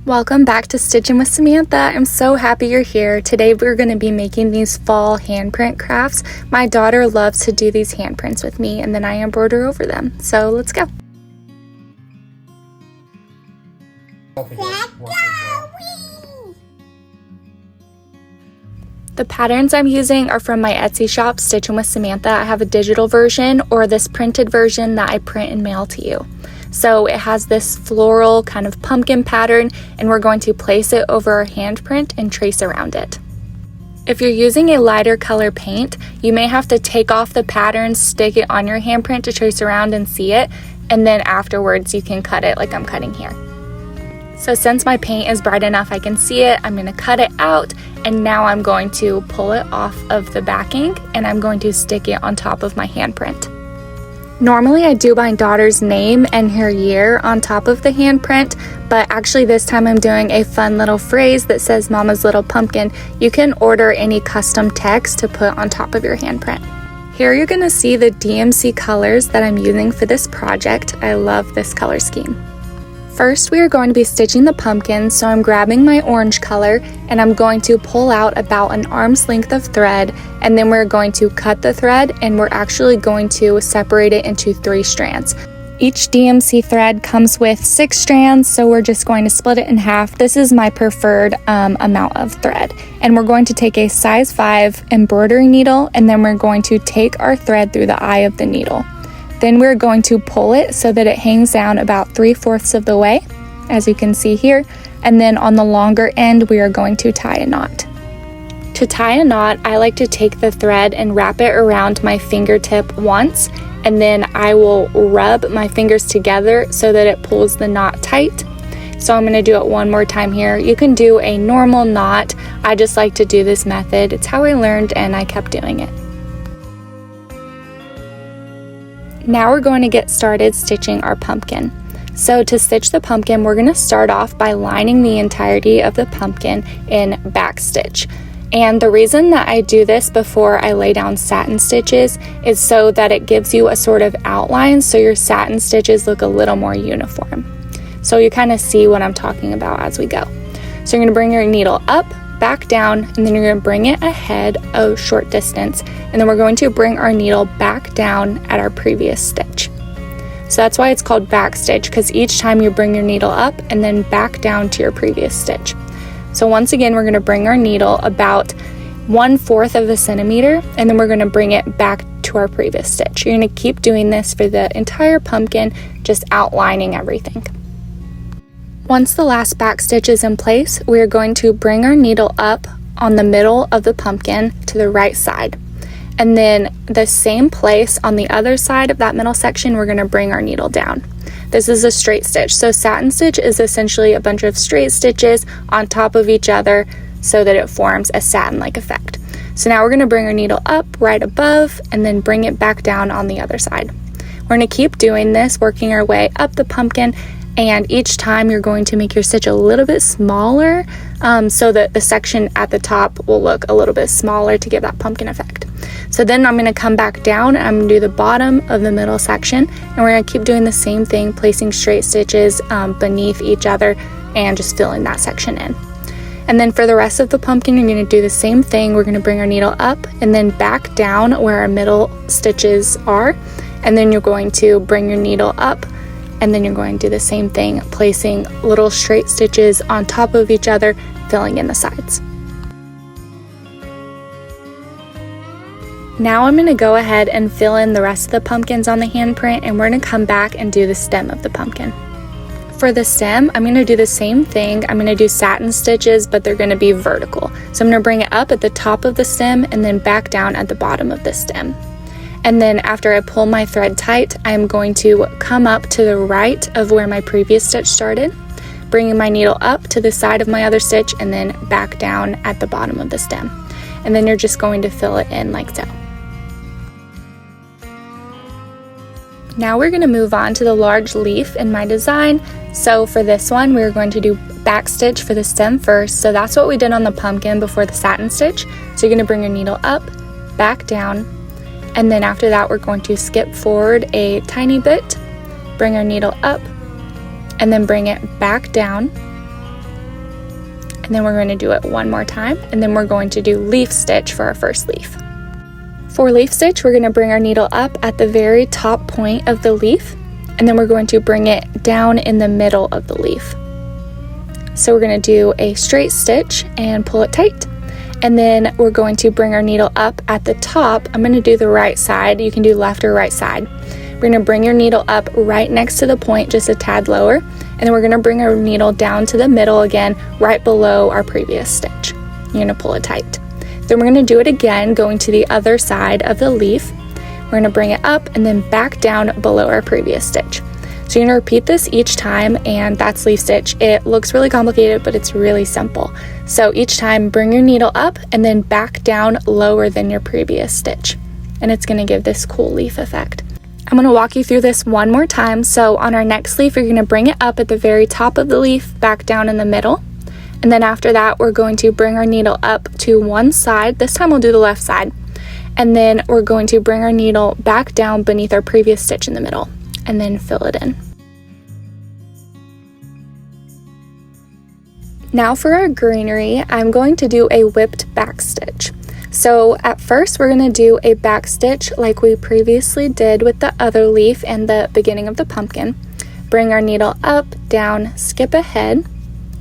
Welcome back to Stitching with Samantha. I'm so happy you're here. Today we're going to be making these fall handprint crafts. My daughter loves to do these handprints with me and then I embroider over them. So let's go. The patterns I'm using are from my Etsy shop, Stitching with Samantha. I have a digital version or this printed version that I print and mail to you. So it has this floral kind of pumpkin pattern and we're going to place it over our handprint and trace around it. If you're using a lighter color paint, you may have to take off the pattern, stick it on your handprint to trace around and see it, and then afterwards you can cut it like I'm cutting here. So since my paint is bright enough I can see it, I'm going to cut it out, and now I'm going to pull it off of the backing and I'm going to stick it on top of my handprint. Normally I do my daughter's name and her year on top of the handprint, but actually this time I'm doing a fun little phrase that says Mama's Little Pumpkin. You can order any custom text to put on top of your handprint. Here you're going to see the DMC colors that I'm using for this project. I love this color scheme. First we are going to be stitching the pumpkin, so I'm grabbing my orange color and I'm going to pull out about an arm's length of thread, and then we're going to cut the thread and we're actually going to separate it into 3 strands. Each DMC thread comes with 6 strands, so we're just going to split it in half. This is my preferred amount of thread. And we're going to take a size 5 embroidery needle and then we're going to take our thread through the eye of the needle. Then we're going to pull it so that it hangs down about 3/4 of the way, as you can see here. And then on the longer end, we are going to tie a knot. To tie a knot, I like to take the thread and wrap it around my fingertip once, and then I will rub my fingers together so that it pulls the knot tight. So I'm going to do it one more time here. You can do a normal knot. I just like to do this method. It's how I learned and I kept doing it. Now we're going to get started stitching our pumpkin. So to stitch the pumpkin, we're going to start off by lining the entirety of the pumpkin in back stitch. And the reason that I do this before I lay down satin stitches is so that it gives you a sort of outline so your satin stitches look a little more uniform. So you kind of see what I'm talking about as we go. So you're going to bring your needle up, back down, and then you're going to bring it ahead a short distance, and then we're going to bring our needle back down at our previous stitch. So that's why it's called back stitch, because each time you bring your needle up and then back down to your previous stitch. So once again we're going to bring our needle about 1/4 of a centimeter and then we're going to bring it back to our previous stitch. You're going to keep doing this for the entire pumpkin, just outlining everything. Once the last back stitch is in place, we are going to bring our needle up on the middle of the pumpkin to the right side. And then the same place on the other side of that middle section, we're going to bring our needle down. This is a straight stitch. So satin stitch is essentially a bunch of straight stitches on top of each other so that it forms a satin-like effect. So now we're going to bring our needle up right above and then bring it back down on the other side. We're going to keep doing this, working our way up the pumpkin, and each time you're going to make your stitch a little bit smaller so that the section at the top will look a little bit smaller to give that pumpkin effect. So then I'm going to come back down and I'm going to do the bottom of the middle section, and we're going to keep doing the same thing, placing straight stitches beneath each other and just filling that section in. And then for the rest of the pumpkin, you're going to do the same thing. We're going to bring our needle up and then back down where our middle stitches are, and then you're going to bring your needle up and then you're going to do the same thing, placing little straight stitches on top of each other, filling in the sides. Now I'm going to go ahead and fill in the rest of the pumpkins on the handprint, and we're going to come back and do the stem of the pumpkin. For the stem, I'm going to do the same thing. I'm going to do satin stitches, but they're going to be vertical. So I'm going to bring it up at the top of the stem and then back down at the bottom of the stem. And then after I pull my thread tight, I'm going to come up to the right of where my previous stitch started, bringing my needle up to the side of my other stitch and then back down at the bottom of the stem. And then you're just going to fill it in like so. Now we're going to move on to the large leaf in my design. So for this one, we're going to do back stitch for the stem first. So that's what we did on the pumpkin before the satin stitch. So you're going to bring your needle up, back down, and then after that we're going to skip forward a tiny bit, bring our needle up, and then bring it back down, and then we're going to do it one more time, and then we're going to do leaf stitch for our first leaf. For leaf stitch, we're going to bring our needle up at the very top point of the leaf, and then we're going to bring it down in the middle of the leaf. So we're going to do a straight stitch and pull it tight, and then we're going to bring our needle up at the top. I'm going to do the right side. You can do left or right side. We're going to bring your needle up right next to the point, just a tad lower, and then we're going to bring our needle down to the middle again, right below our previous stitch. You're going to pull it tight. Then we're going to do it again, going to the other side of the leaf. We're going to bring it up and then back down below our previous stitch. So you're going to repeat this each time, and that's leaf stitch. It looks really complicated, but it's really simple. So each time, bring your needle up and then back down lower than your previous stitch. And it's going to give this cool leaf effect. I'm going to walk you through this one more time. So on our next leaf, you're going to bring it up at the very top of the leaf, back down in the middle. And then after that, we're going to bring our needle up to one side. This time we'll do the left side. And then we're going to bring our needle back down beneath our previous stitch in the middle, and then fill it in. Now for our greenery, I'm going to do a whipped back stitch. So at first we're going to do a back stitch like we previously did with the other leaf and the beginning of the pumpkin. Bring our needle up, down, skip ahead,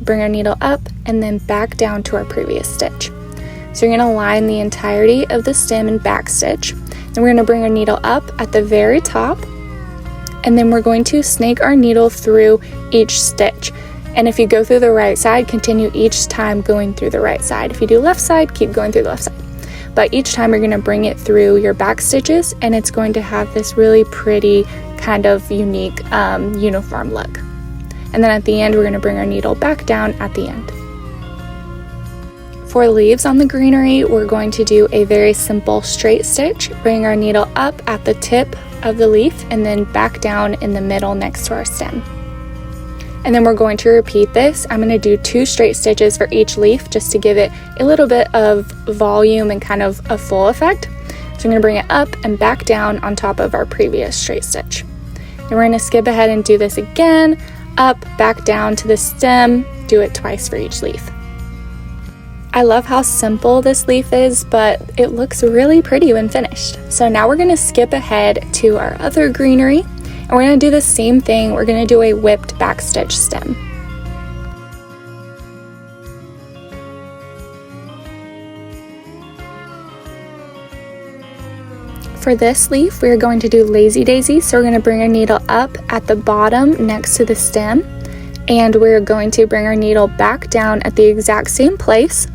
bring our needle up, and then back down to our previous stitch. So you're going to line the entirety of the stem and back stitch. Then we're going to bring our needle up at the very top, and then we're going to snake our needle through each stitch. And if you go through the right side, continue each time going through the right side. If you do left side, keep going through the left side. But each time you're going to bring it through your back stitches, and it's going to have this really pretty kind of unique uniform look. And then at the end, we're going to bring our needle back down at the end. For leaves on the greenery, we're going to do a very simple straight stitch. Bring our needle up at the tip of the leaf and then back down in the middle next to our stem. And then we're going to repeat this. I'm going to do 2 straight stitches for each leaf just to give it a little bit of volume and kind of a full effect. So I'm going to bring it up and back down on top of our previous straight stitch. Then we're going to skip ahead and do this again, up, back down to the stem, do it twice for each leaf. I love how simple this leaf is, but it looks really pretty when finished. So now we're going to skip ahead to our other greenery, and we're going to do the same thing. We're going to do a whipped back stitch stem. For this leaf, we're going to do lazy daisy. So we're going to bring our needle up at the bottom next to the stem, and we're going to bring our needle back down at the exact same place.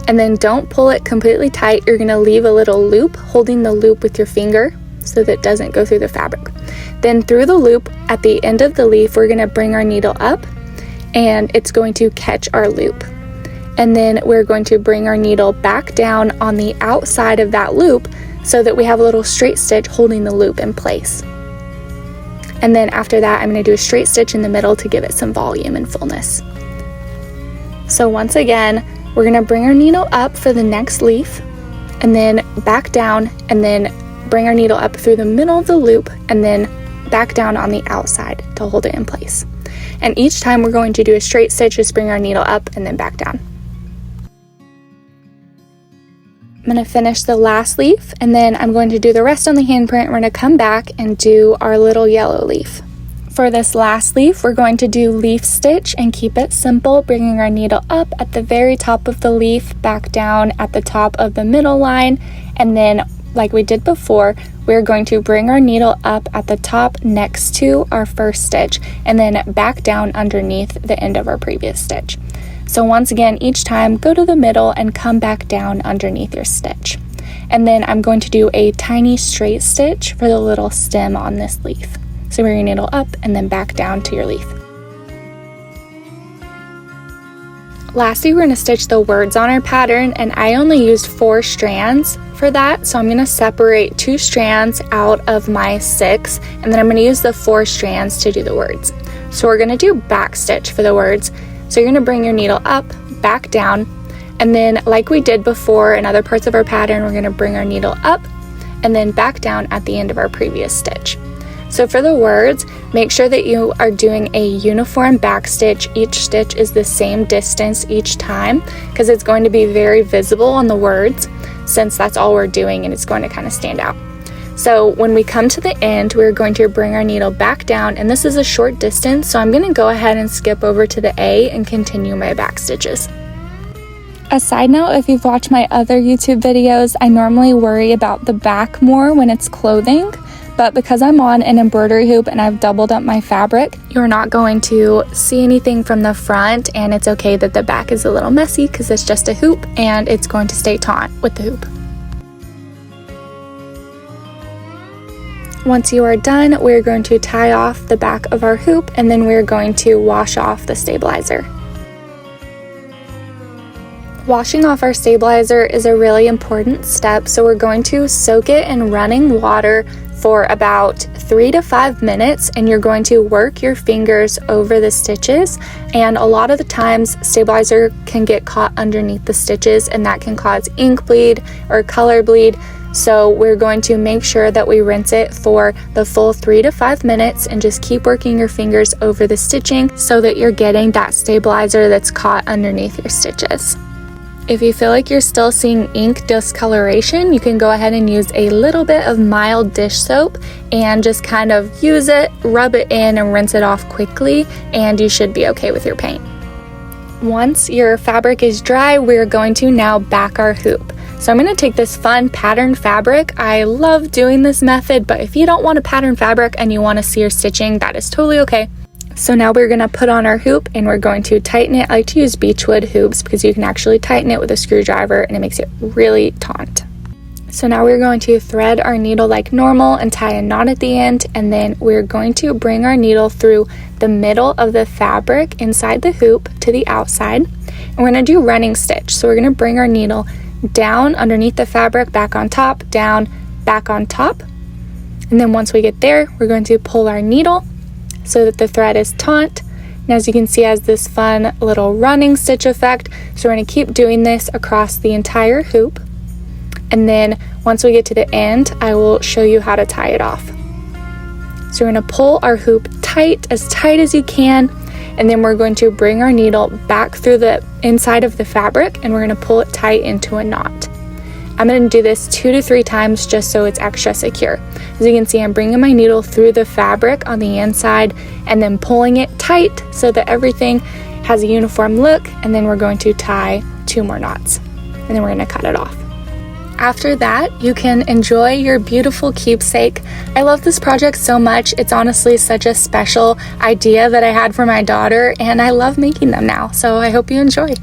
And then don't pull it completely tight. You're going to leave a little loop, holding the loop with your finger so that it doesn't go through the fabric. Then through the loop at the end of the leaf, we're going to bring our needle up, and it's going to catch our loop. And then we're going to bring our needle back down on the outside of that loop so that we have a little straight stitch holding the loop in place. And then after that, I'm going to do a straight stitch in the middle to give it some volume and fullness. So once again, we're going to bring our needle up for the next leaf, and then back down, and then bring our needle up through the middle of the loop, and then back down on the outside to hold it in place. And each time we're going to do a straight stitch, just bring our needle up and then back down. I'm going to finish the last leaf, and then I'm going to do the rest on the handprint. We're going to come back and do our little yellow leaf. For this last leaf, we're going to do leaf stitch and keep it simple, bringing our needle up at the very top of the leaf, back down at the top of the middle line, and then like we did before, we're going to bring our needle up at the top next to our first stitch, and then back down underneath the end of our previous stitch. So once again, each time go to the middle and come back down underneath your stitch. And then I'm going to do a tiny straight stitch for the little stem on this leaf. So bring your needle up and then back down to your leaf. Lastly, we're going to stitch the words on our pattern, and I only used 4 strands for that. So I'm going to separate 2 strands out of my 6, and then I'm going to use the 4 strands to do the words. So we're going to do back stitch for the words. So you're going to bring your needle up, back down, and then like we did before in other parts of our pattern, we're going to bring our needle up and then back down at the end of our previous stitch. So for the words, make sure that you are doing a uniform back stitch. Each stitch is the same distance each time because it's going to be very visible on the words since that's all we're doing and it's going to kind of stand out. So when we come to the end, we're going to bring our needle back down, and this is a short distance, so I'm going to go ahead and skip over to the A and continue my back stitches. A side note, if you've watched my other YouTube videos, I normally worry about the back more when it's clothing, but because I'm on an embroidery hoop and I've doubled up my fabric, you're not going to see anything from the front, and it's okay that the back is a little messy because it's just a hoop and it's going to stay taut with the hoop. Once you are done, we're going to tie off the back of our hoop, and then we're going to wash off the stabilizer. Washing off our stabilizer is a really important step, so we're going to soak it in running water for about 3 to 5 minutes, and you're going to work your fingers over the stitches, and a lot of the times stabilizer can get caught underneath the stitches and that can cause ink bleed or color bleed. So we're going to make sure that we rinse it for the full 3 to 5 minutes and just keep working your fingers over the stitching so that you're getting that stabilizer that's caught underneath your stitches. If you feel like you're still seeing ink discoloration, you can go ahead and use a little bit of mild dish soap and just kind of use it, rub it in, and rinse it off quickly, and you should be okay with your paint. Once your fabric is dry, we're going to now back our hoop. So I'm going to take this fun patterned fabric. I love doing this method, but if you don't want a patterned fabric and you want to see your stitching, that is totally okay. So now we're going to put on our hoop and we're going to tighten it. I like to use Beechwood hoops because you can actually tighten it with a screwdriver and it makes it really taut. So now we're going to thread our needle like normal and tie a knot at the end, and then we're going to bring our needle through the middle of the fabric inside the hoop to the outside, and we're going to do running stitch. So we're going to bring our needle down underneath the fabric, back on top, down, back on top, and then once we get there, we're going to pull our needle so that the thread is taut, and as you can see, it has this fun little running stitch effect. So we're going to keep doing this across the entire hoop, and then once we get to the end, I will show you how to tie it off. So we're going to pull our hoop tight as you can, and then we're going to bring our needle back through the inside of the fabric and we're going to pull it tight into a knot. I'm going to do this 2 to 3 times just so it's extra secure. As you can see, I'm bringing my needle through the fabric on the inside and then pulling it tight so that everything has a uniform look, and then we're going to tie 2 more knots and then we're going to cut it off. After that, you can enjoy your beautiful keepsake. I love this project so much. It's honestly such a special idea that I had for my daughter, and I love making them now, so I hope you enjoy.